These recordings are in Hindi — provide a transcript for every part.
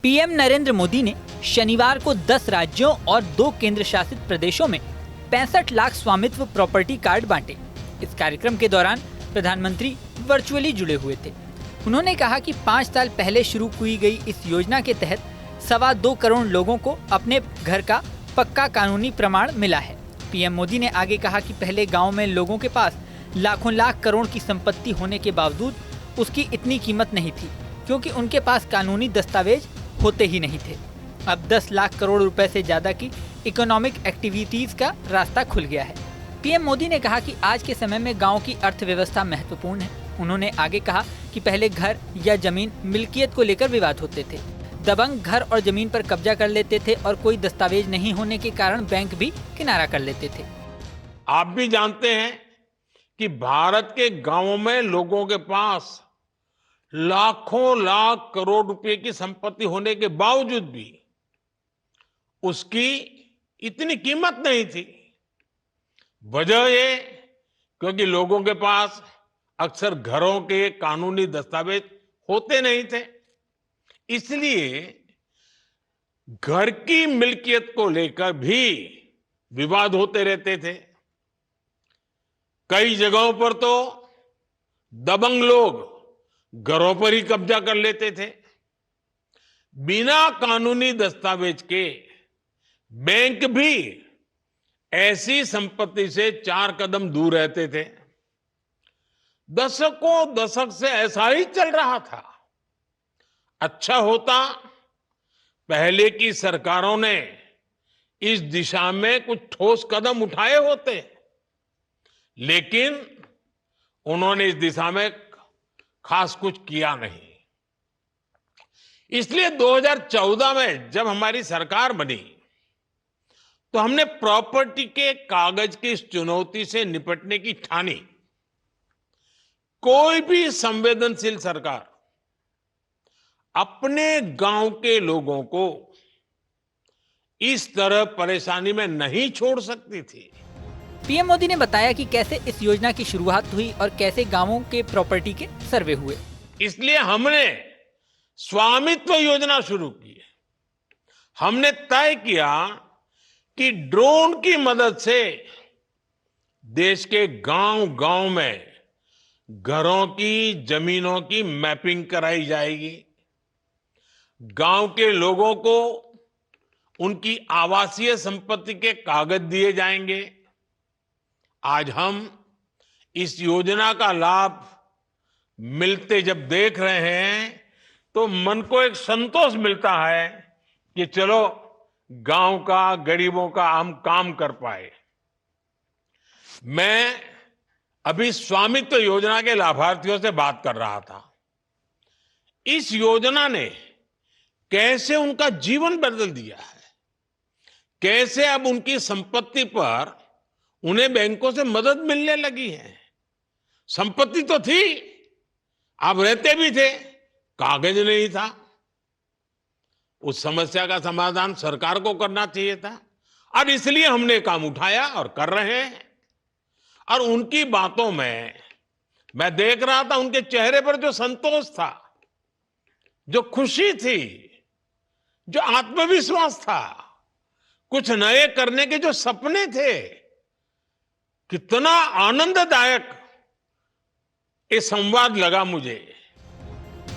पीएम नरेंद्र मोदी ने शनिवार को 10 राज्यों और 2 केंद्र शासित प्रदेशों में 65 लाख स्वामित्व प्रॉपर्टी कार्ड बांटे। इस कार्यक्रम के दौरान प्रधानमंत्री वर्चुअली जुड़े हुए थे। उन्होंने कहा कि 5 साल पहले शुरू की गई इस योजना के तहत 2.25 करोड़ लोगों को अपने घर का पक्का कानूनी प्रमाण मिला है। पीएम मोदी ने आगे कहा कि पहले गाँव में लोगों के पास लाखों लाख करोड़ की संपत्ति होने के बावजूद उसकी इतनी कीमत नहीं थी, क्योंकि उनके पास कानूनी दस्तावेज होते ही नहीं थे। अब 10 लाख करोड़ रुपए से ज्यादा की इकोनॉमिक एक्टिविटीज का रास्ता खुल गया है। पीएम मोदी ने कहा कि आज के समय में गांव की अर्थव्यवस्था महत्वपूर्ण है। उन्होंने आगे कहा कि पहले घर या जमीन मिल्कियत को लेकर विवाद होते थे। दबंग घर और जमीन पर कब्जा कर लेते थे और कोई दस्तावेज नहीं होने के कारण बैंक भी किनारा कर लेते थे। आप भी जानते हैं कि भारत के गांवों में लोगों के पास लाखों लाख करोड़ रुपए की संपत्ति होने के बावजूद भी उसकी इतनी कीमत नहीं थी। वजह ये क्योंकि लोगों के पास अक्सर घरों के कानूनी दस्तावेज होते नहीं थे। इसलिए घर की मिल्कियत को लेकर भी विवाद होते रहते थे। कई जगहों पर तो दबंग लोग घरों पर ही कब्जा कर लेते थे। बिना कानूनी दस्तावेज के बैंक भी ऐसी संपत्ति से 4 कदम दूर रहते थे। दशक से ऐसा ही चल रहा था। अच्छा होता पहले की सरकारों ने इस दिशा में कुछ ठोस कदम उठाए होते, लेकिन उन्होंने इस दिशा में खास कुछ किया नहीं। इसलिए 2014 में जब हमारी सरकार बनी तो हमने प्रॉपर्टी के कागज की इस चुनौती से निपटने की ठानी। कोई भी संवेदनशील सरकार अपने गांव के लोगों को इस तरह परेशानी में नहीं छोड़ सकती थी। पीएम मोदी ने बताया कि कैसे इस योजना की शुरुआत हुई और कैसे गांवों के प्रॉपर्टी के सर्वे हुए। इसलिए हमने स्वामित्व योजना शुरू की। हमने तय किया कि ड्रोन की मदद से देश के गांव-गांव में घरों की, जमीनों की मैपिंग कराई जाएगी। गांव के लोगों को उनकी आवासीय संपत्ति के कागज दिए जाएंगे। आज हम इस योजना का लाभ मिलते जब देख रहे हैं तो मन को एक संतोष मिलता है कि चलो गांव का, गरीबों का हम काम कर पाए। मैं अभी स्वामित्व योजना के लाभार्थियों से बात कर रहा था। इस योजना ने कैसे उनका जीवन बदल दिया है, कैसे अब उनकी संपत्ति पर उन्हें बैंकों से मदद मिलने लगी है। संपत्ति तो थी, आप रहते भी थे, कागज नहीं था। उस समस्या का समाधान सरकार को करना चाहिए था और इसलिए हमने काम उठाया और कर रहे हैं। और उनकी बातों में मैं देख रहा था, उनके चेहरे पर जो संतोष था, जो खुशी थी, जो आत्मविश्वास था, कुछ नए करने के जो सपने थे, कितना आनंददायक ये संवाद लगा मुझे।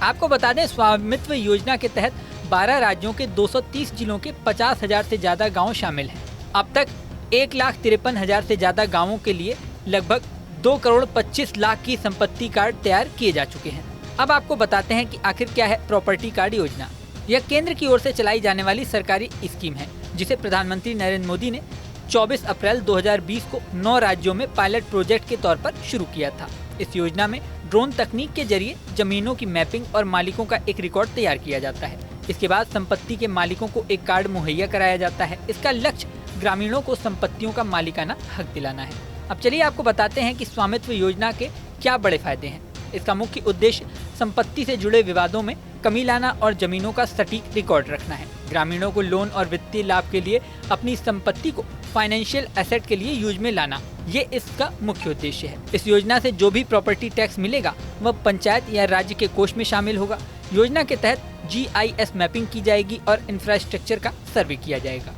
आपको बता दें, स्वामित्व योजना के तहत 12 राज्यों के 230 जिलों के 50,000 से ज्यादा गांव शामिल हैं। अब तक 1,53,000 से ज्यादा गांवों के लिए लगभग 2 करोड़ 25 लाख की संपत्ति कार्ड तैयार किए जा चुके हैं। अब आपको बताते हैं कि आखिर क्या है प्रॉपर्टी कार्ड योजना। यह केंद्र की ओर से चलाई जाने वाली सरकारी स्कीम है, जिसे प्रधानमंत्री नरेंद्र मोदी ने 24 अप्रैल 2020 को 9 राज्यों में पायलट प्रोजेक्ट के तौर पर शुरू किया था। इस योजना में ड्रोन तकनीक के जरिए जमीनों की मैपिंग और मालिकों का एक रिकॉर्ड तैयार किया जाता है। इसके बाद संपत्ति के मालिकों को एक कार्ड मुहैया कराया जाता है। इसका लक्ष्य ग्रामीणों को संपत्तियों का मालिकाना हक दिलाना है। अब चलिए आपको बताते हैं कि स्वामित्व योजना के क्या बड़े फायदे हैं। इसका मुख्य उद्देश्य संपत्ति से जुड़े विवादों में कमी लाना और जमीनों का सटीक रिकॉर्ड रखना है। ग्रामीणों को लोन और वित्तीय लाभ के लिए अपनी संपत्ति को फाइनेंशियल एसेट के लिए यूज में लाना, ये इसका मुख्य उद्देश्य है। इस योजना से जो भी प्रॉपर्टी टैक्स मिलेगा वह पंचायत या राज्य के कोष में शामिल होगा। योजना के तहत GIS मैपिंग की जाएगी और इंफ्रास्ट्रक्चर का सर्वे किया जाएगा।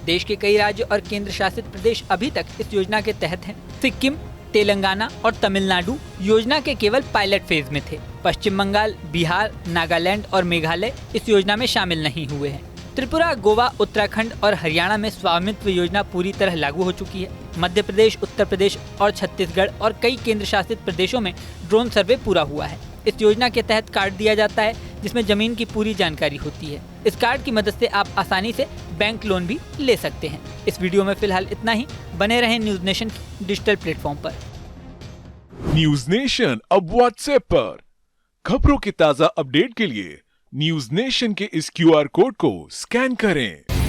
देश के कई राज्य और केंद्र शासित प्रदेश अभी तक इस योजना के तहत हैं। सिक्किम, तेलंगाना और तमिलनाडु योजना के केवल पायलट फेज में थे। पश्चिम बंगाल, बिहार, नागालैंड और मेघालय इस योजना में शामिल नहीं हुए हैं। त्रिपुरा, गोवा, उत्तराखंड और हरियाणा में स्वामित्व योजना पूरी तरह लागू हो चुकी है। मध्य प्रदेश, उत्तर प्रदेश और छत्तीसगढ़ और कई केंद्र शासित प्रदेशों में ड्रोन सर्वे पूरा हुआ है। इस योजना के तहत कार्ड दिया जाता है जिसमें जमीन की पूरी जानकारी होती है। इस कार्ड की मदद से आप आसानी से बैंक लोन भी ले सकते हैं। इस वीडियो में फिलहाल इतना ही। बने रहें न्यूज नेशन डिजिटल प्लेटफॉर्म पर। न्यूज नेशन अब व्हाट्सएप पर खबरों के ताजा अपडेट के लिए न्यूज नेशन के इस QR कोड को स्कैन करें।